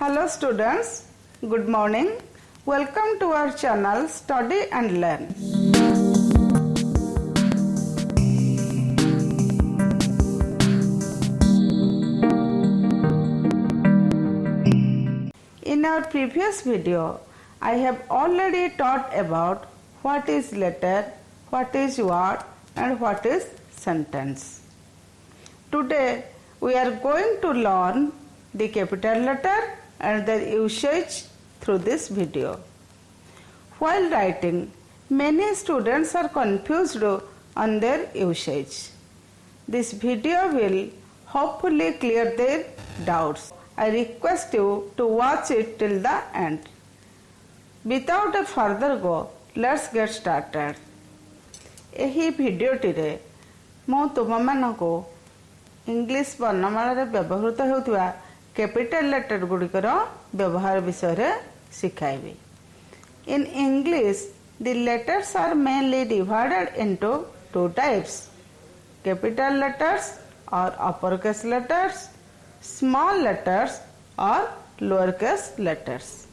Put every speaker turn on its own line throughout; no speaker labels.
Hello students, good morning. Welcome to our channel Study and Learn. In our previous video, I have already taught about what is letter, what is word and what is sentence. Today we are going to learn the capital letter and their usage through this video. While writing, many students are confused on their usage. This video will hopefully clear their doubts. I request you to watch it till the end. Without a further go, let's get started. ଏହି ଭିଡ଼ିଓଟିରେ ମୁଁ ତୁମମାନଙ୍କୁ English ବର୍ଣ୍ଣମାଳାରେ ବ୍ୟବହୃତ ହେଉଥିବା capital letter ଗୁଡ଼ିକର ବ୍ୟବହାର ବିଷୟରେ ଶିଖାଇବି। In English, the letters are mainly divided into two types: capital letters or uppercase letters, small letters or lowercase letters.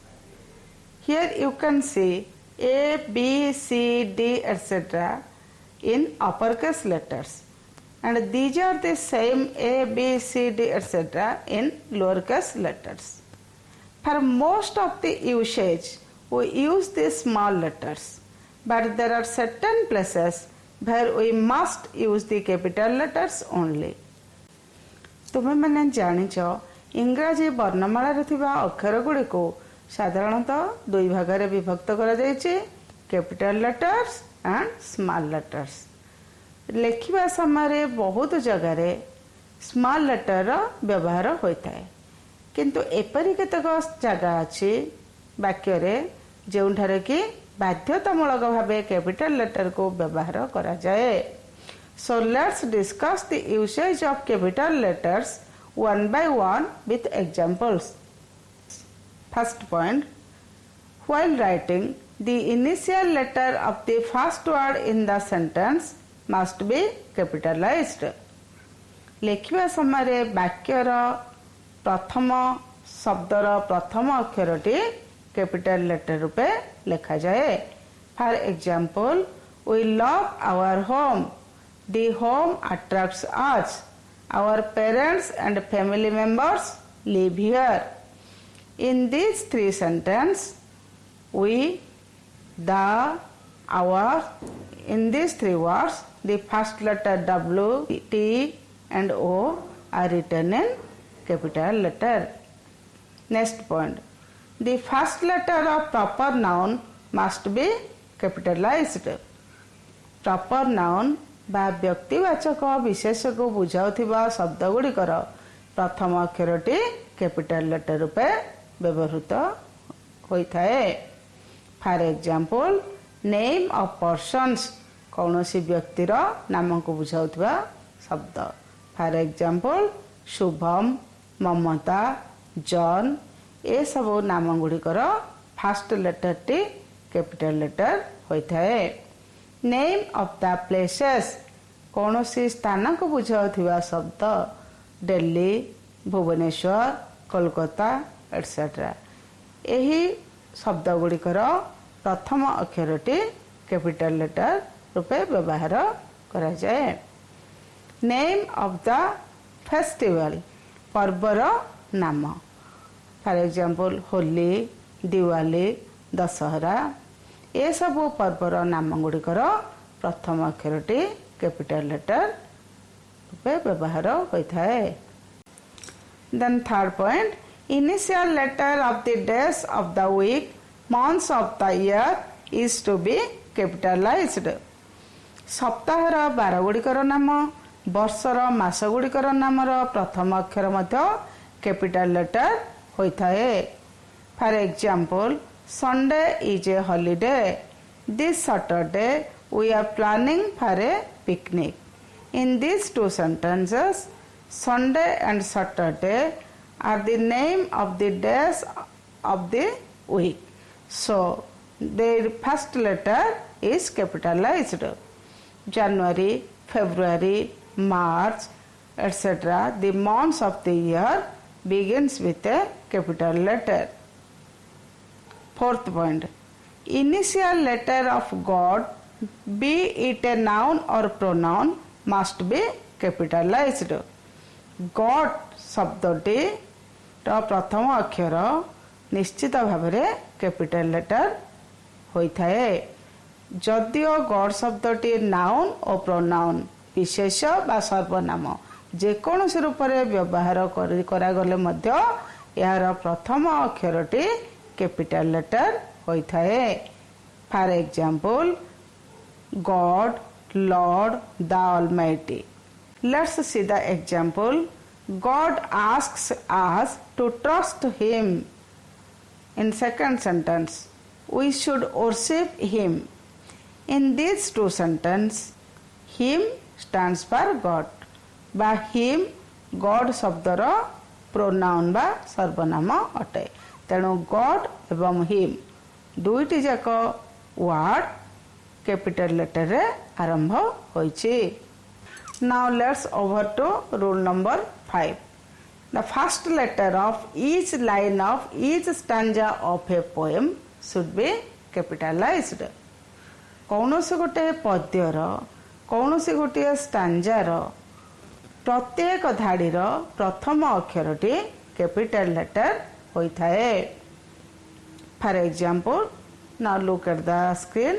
Here you can see A, B, C, D, etc. in uppercase letters, and these are the same A, B, C, D, etc. in lowercase letters. For most of the usage, we use the small letters, but there are certain places where we must use the capital letters only. तुमे मैंने जानिछ इंग्रजी वर्णमाला थिबा अक्षर गुडी को साधारणतः दुई भाग रे विभक्त करा जायछि, capital letters and small letters. लेखिबा समय बहुत जगह रे स्मॉल लेटर व्यवहार होता है, किंतु एपरि केतक जगह अछि वाक्य रे जेउठारे कि बाध्यतामूलक भावे कैपिटल लेटर को व्यवहार करा जाए। So let's discuss the usage of capital letters one by one with examples. First point, while writing, the initial letter of the first word in the sentence must be capitalized. लेखिबा समय वाक्यर प्रथम शब्दर प्रथम अक्षरटी capital letter रूपे लिखा जाए। For example, we love our home. The home attracts us. Our parents and family members live here. In these three sentences, we, the, our, in these three words, the first letter W, T and O are written in capital letter. Next point, the first letter of proper noun must be capitalized. Proper noun बा व्यक्तिवाचक विशेष को बुझाउथिबा शब्द गुड़िकर प्रथम अक्षरटी capital letter रूपे व्यवहृत होता है। For example, name of persons कौनसी व्यक्तिर नाम को बुझाउथिबा शब्द। For example, Shubham, Mamata, John, ए सब नाम गुड़िकर फर्स्ट लेटर टी कैपिटल लेटर होता है। नेम ऑफ द प्लेसेस कौनसी स्थान को बुझाउथिबा शब्द, दिल्ली, भुवनेश्वर, कोलकाता एटसेट्रा। एही शब्द गुड़िकर प्रथम अक्षरटी कैपिटल लेटर रूपे व्यवहार करा जाए। नेम ऑफ द फेस्टिवल पर्वर नाम। फॉर एग्जांपल, होली, दिवाली, दशहरा, ये सब पर्वर नाम गुड़िकर प्रथम अक्षरटी कैपिटल लेटर रूपे व्यवहार होता है। Then third point, initial letter of the days of the week, months of the year is to be capitalized. सप्ताहर बार गुड़िकर नाम, वर्षर मास गुड़िकर नामर प्रथम अक्षर मध्य कैपिटल लेटर होता है। For example, Sunday is a holiday. This Saturday we are planning for a picnic. In these two sentences, Sunday and Saturday are the name of the days of the week. So their first letter is capitalized. January, February, March, etc. The months of the year begins with a capital letter. Fourth point, initial letter of God, be it a noun or pronoun, must be capitalized. God शब्दटी प्रथम अक्षर निश्चित भाव में capital letter होता है। जदियो God शब्दटी noun और pronoun विशेष बा सर्वनाम जेकोसी रूप में व्यवहार करागले यार प्रथम अक्षरटी कैपिटल लेटर होता है। For example God, Lord, the almighty. Let's see the example. God asks us to trust him. In second sentence, we should worship him. In these two sentences, him stands for God. बा him God शब्दर pronoun बा सर्वनाम अटे। तेणु God एवं him दुईटी जाक word capital letter रे आरंभ होइछि। Now let's over to rule number 5. The first letter of each line of each stanza of a poem should be capitalized. कौनसी गोटे पद्यर कौनसी गोटे स्टांजार प्रत्येक धाड़ीर प्रथम अक्षरटी कैपिटल लेटर होता है। For example, now look at the screen.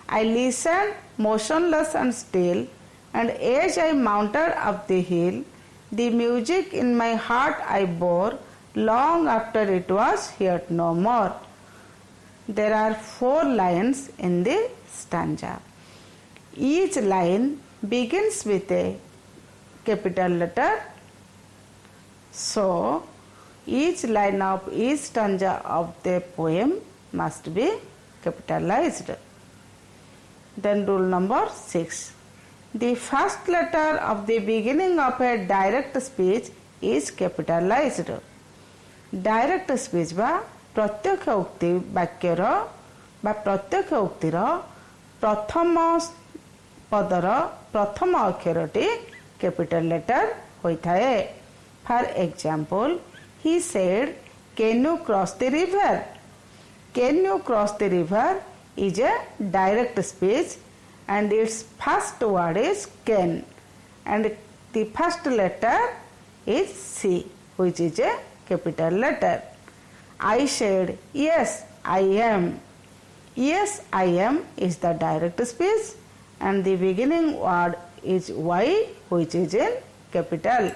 I listened motionless and still, and as I mounted up the hill, the music in my heart I bore, long after it was heard no more. There are 4 lines in the stanza. Each line begins with a capital letter. So, each line of each stanza of the poem must be capitalized. Then rule number 6. The first letter of the beginning of a direct speech is capitalized. Direct speech बा प्रत्यक्ष उक्ति वाक्यर बा प्रत्यक्ष उक्तिर प्रथम पदर प्रथम अक्षरटी capital letter होता है। For example, he said, can you cross the river? Can you cross the river is a direct speech and its first word is can, and the first letter is C, which is a capital letter. I said, yes, I am. Yes, I am is the direct speech and the beginning word is Y, which is in capital.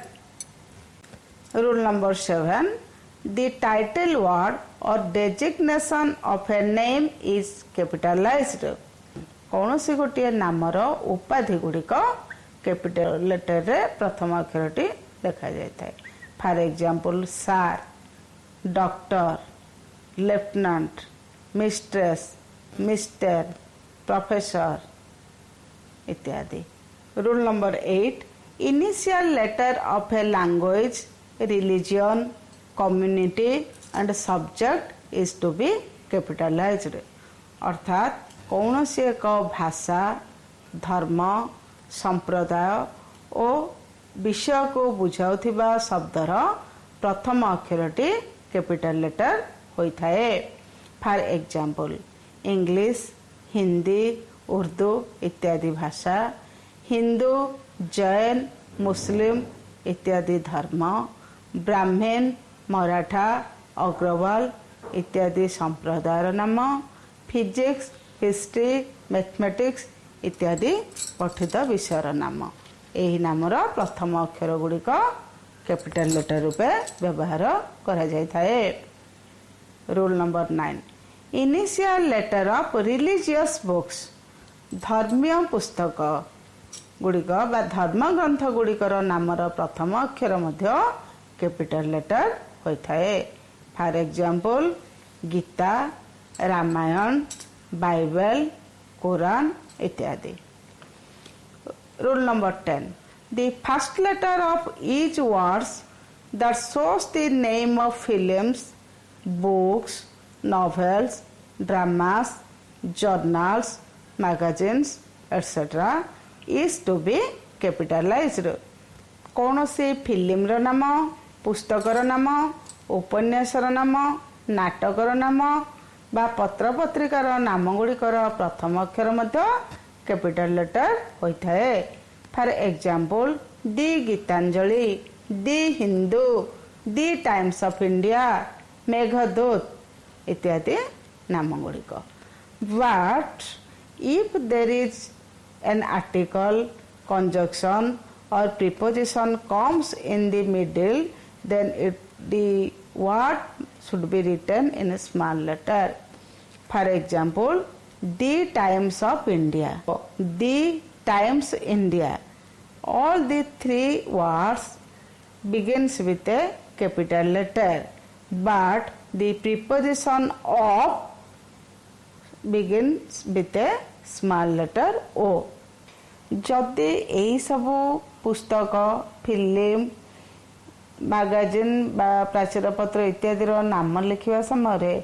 Rule number 7. The title word or designation of a name is capitalized. कौनसी गोटे नामर उपाधि गुड़िक capital letter रे प्रथम अक्षरटी देखा जाए। For example, sir, doctor, lieutenant, mistress, mister, professor इत्यादि। Rule number 8. Initial letter of a language, religion, community and subject is to be capitalized. अर्थात कौनसी एक भाषा, धर्म, संप्रदाय और विषय को बुझाउथिबा शब्दर प्रथम अक्षरटी कैपिटल लेटर होता है। For example, English, Hindi, Urdu इत्यादि भाषा, हिंदू, जैन, मुस्लिम इत्यादि धर्म, ब्राह्मण, मराठा, अग्रवाल इत्यादि संप्रदायर नाम, फिजिक्स, हिस्ट्री, मैथमेटिक्स इत्यादि पठित विषयर नाम। यही नामर प्रथम अक्षर गुड़िक कैपिटल लेटर रूपे व्यवहार करा जाए। Rule number 9. Initial letter of religious books, धर्मीय पुस्तक गुड़िक बा धर्म ग्रंथ गुड़िकर नामर प्रथम अक्षर मध्य कैपिटल लेटर होता है। For example, Gita, Ramayana, Bible, Quran इत्यादि। Rule number 10. The first letter of each words that shows the name of films, books, novels, dramas, journals, magazines, etc. is to be capitalized. कौन से फिल्म रो नाम, पुस्तकर नाम, उपन्यासर नाम, नाटकर नाम बा पत्र पत्रिकार नाम गुड़िकर प्रथम अक्षर मध्य कैपिटल लेटर होता है। For example the Gitanjali, the Hindu, the Times of India, Meghdoot इत्यादि नाम गुड़िक। But if there is an article, conjunction or preposition comes in the middle, then the word should be written in a small letter. For example, the Times of India, the Times India. All the three words begins with a capital letter, but the preposition of begins with a small letter O. जदि यही सबू पुस्तक, film, magazine बा प्राचीर पत्र इत्यादि नाम लिखिबा समय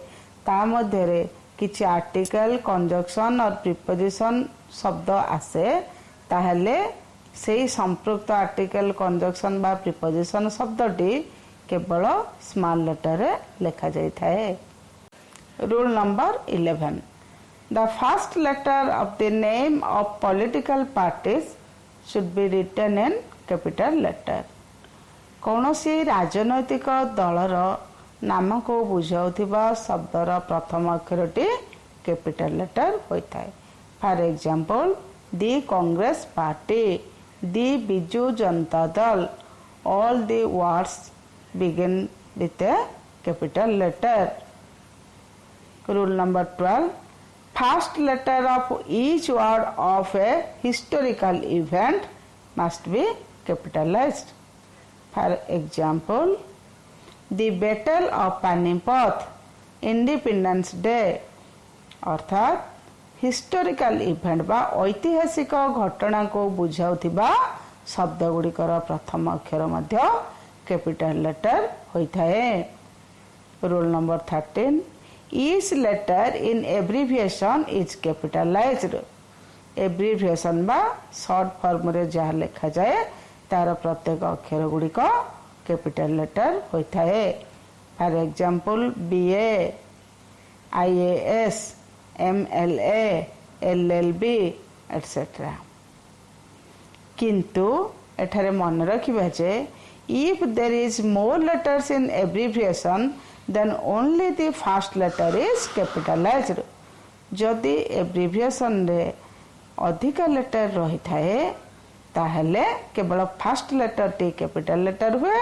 ता मध्य किछि आर्टिकल, कंजक्शन और प्रीपोजिशन शब्द आसे ताहले सेही संपृक्त आर्टिकल, कंजक्शन बा प्रीपोजिशन शब्दटी केवल स्मॉल लेटर रे लिखा जाय थाए। Rule number 11, the first letter of the name of political parties should be written in capital letter. कौनसी राजनैतिक दलर नाम को बुझाउथिबा शब्दर प्रथम अक्षरटी कैपिटल लेटर होता है। For example the Congress party, the Biju Janata Dal, all the words begin with a capital letter. Rule number 12, first letter of each word of a historical event must be capitalized. For example, the Battle of Panipat, Independence Day, अर्थात historical event बा ऐतिहासिक घटना को बुझाउथिबा शब्द गुड़िकर प्रथम अक्षर मध्य कैपिटल लेटर होता है। Rule number 13, each letter in abbreviation is capitalized. Abbreviation बा शॉर्ट फॉर्म रे जहाँ लिखा जाए तार प्रत्येक अक्षर गुड़िक कैपिटल लेटर होता है। For example BA, IAS, MLA, LLB etcetera. किंतु एठारे मन रखिबा जे if there is more letters in abbreviation then only the first letter is capitalized. जदि एब्रिविएशन रे अधिक लेटर रही थाए ताहले केवल फर्स्ट लेटर टी कैपिटल लेटर हुए,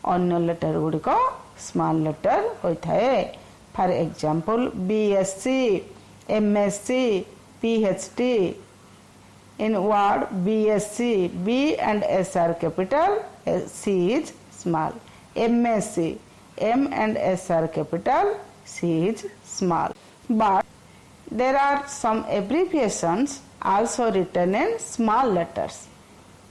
अन्य लेटर गुड़िक स्मॉल लेटर होता है। For example BSc, MSc, PhD. In word BSc, B and S are capital, C is small. MSc, M and S are capital, C is small. But there are some abbreviations also written in small letters.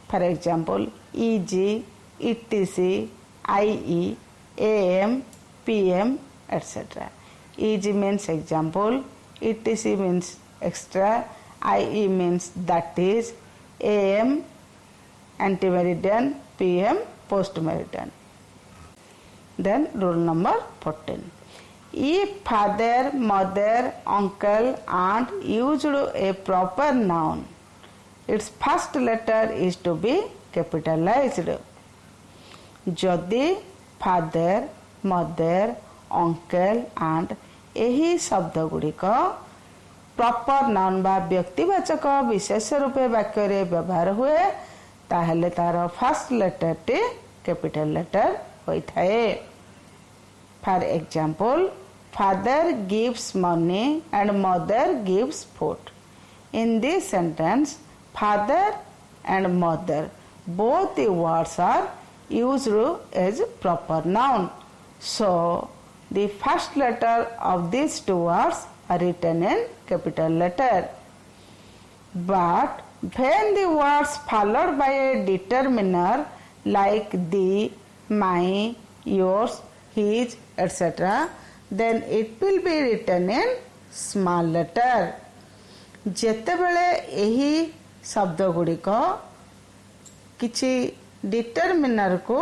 For example, EG, ETC, IE, AM, PM, etc. EG means example, ETC means extra, IE means that is, AM antemeridian, PM postmeridian. Then rule number 14. If father, mother, uncle, aunt used a proper noun, its first letter is to be capitalized. जदि father, mother, uncle, aunt यही शब्द गुड़िक proper noun बा व्यक्तिवाचक विशेष रूपे वाक्य रे व्यवहार हुए ताहले तार फर्स्ट लेटर टी कैपिटल लेटर होता है। For example father gives money and mother gives food. In this sentence father and mother both the words are used as proper noun, so the first letter of these two words are written in capital letter. But when the words followed by a determiner like the, my, yours, his, etc., then it will be written in small letter. जेतेबेले यही शब्द गुड़िक किछि determiner को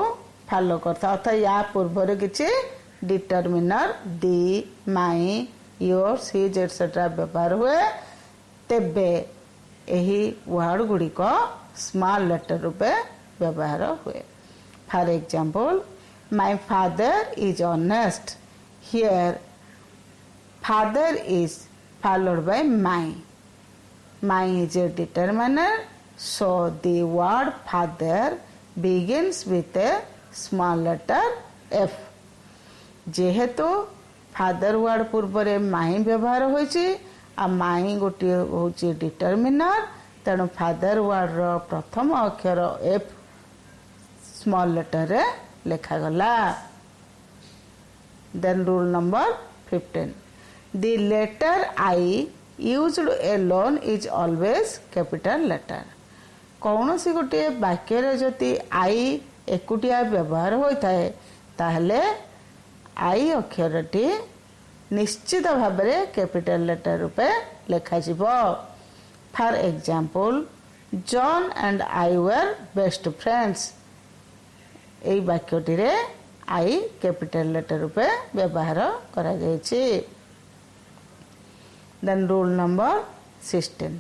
follow करता अर्थात या पूर्व किछि determiner दी, माई, yours, his etcetera व्यवहार हुए तेबे यही वर्ड गुड़िक स्मॉल लेटर रूपे व्यवहार हुए. For example, my father is honest. Here father is followed by my. My is a determiner, so the word father begins with a small letter f. जेहेतु father word पूर्व माई व्यवहार होइछि आ माई गोटे होछि determiner, तेणु father word रो प्रथम अक्षर F small letter रे लेखा गला. Then rule number 15. The letter I used alone is always capital letter. कौन सी गोटे वाक्य रे जति आई एकुटिया व्यवहार होइथाए ताहले आई अक्षरटी निश्चित भाव में कैपिटल लेटर रूपे लेखा जिवो. For example, John and I were best friends. एई वाक्यटी रे आई कैपिटल लेटर रूपे व्यवहार करा जायछि. Then rule number 16.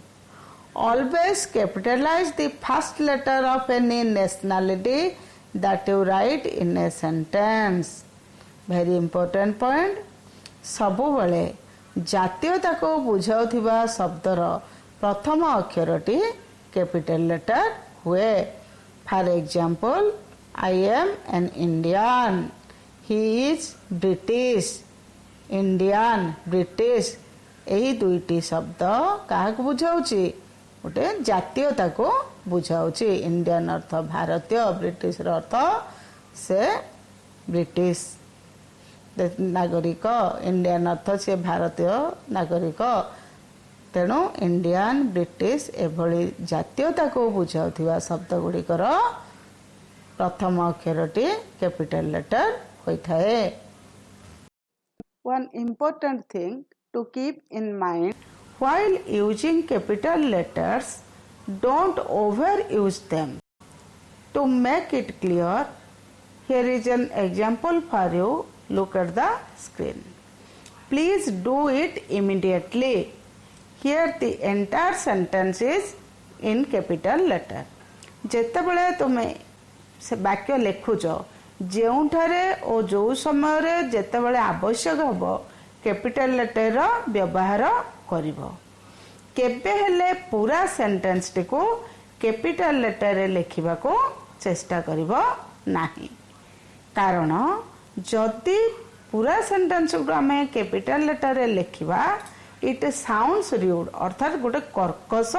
Always capitalize the first letter of any nationality that you write in a sentence. Very important point. सबु बळे जातीयता को बुझाउथिबा शब्दर प्रथम अक्षरटी कैपिटल लेटर हुए. For example, I am an Indian. He is British. Indian, British यही दुईटी शब्द क्या बुझाऊँगी? गोटे जातीयता को बुझाऊँगी. इंडियन अर्थ भारतीय, ब्रिटिश अर्थ से ब्रिटिश नागरिक, इंडियन अर्थ से भारतीय नागरिक. तेणु इंडियन, ब्रिटिश एभली जातीयता को बुझाउथिबा शब्द गुड़िकर प्रथम अक्षरटी कैपिटल लेटर होइथाए. One important thing to keep in mind while using capital letters, don't overuse them. To make it clear, here is an example for you. Look at the screen. Please do it immediately. Here the entire sentence is in capital letter. जेतेबेले तुमे से वाक्य लेखुच जेउठारे ओ जो समय रे जेतेबेले आवश्यक हबो capital letter व्यवहार करिवो. केबे हेले पूरा सेंटेंस टी को कैपिटल लेटर रे लिखिबा को चेष्टा करिवो नाही. कारण जदि पूरा सेंटेंस को आमे कैपिटल लेटर रे लिखिबा इट साउंड्स र्यूड, अर्थात गोटे कर्कश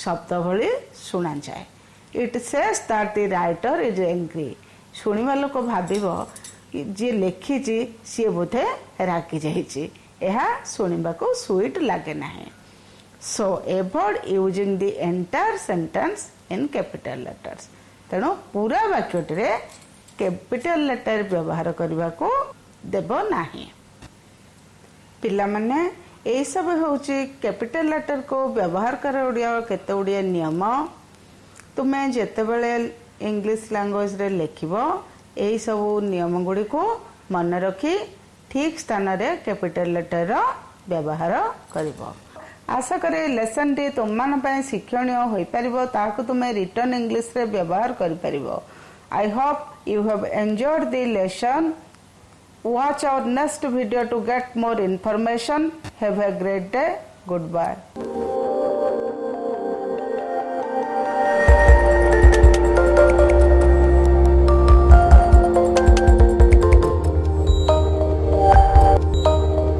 शब्द भली सुना जाए. It says that the writer is angry. सुनिबा लोक भाबिबो जी लिखी सी बोधे रागी जाइए, यह शुणा को स्वीट लगे ना. So avoid using the entire sentence in capital letters. तेणु पूरा वाक्यटी कैपिटल लेटर व्यवहार करने को देव ना. पिला माने यही सब हूँ कैपिटल लेटर को व्यवहार कर केते गुड़िया नियम. तुम्हें जिते बड़े इंग्लिश लैंग्वेज रे लिखिबो यही सब नियम गुड़ी को मन रखी ठीक स्थान रे कैपिटल लेटर व्यवहार करिवो. आशा करे लेसन टी तुम मान पय शिक्षणीय होई परिबो, ताकू तुमे रिटर्न इंग्लिश रे व्यवहार करि परिबो. I hope you have enjoyed the lesson. Watch our next video to get more information. Have a great day. Goodbye.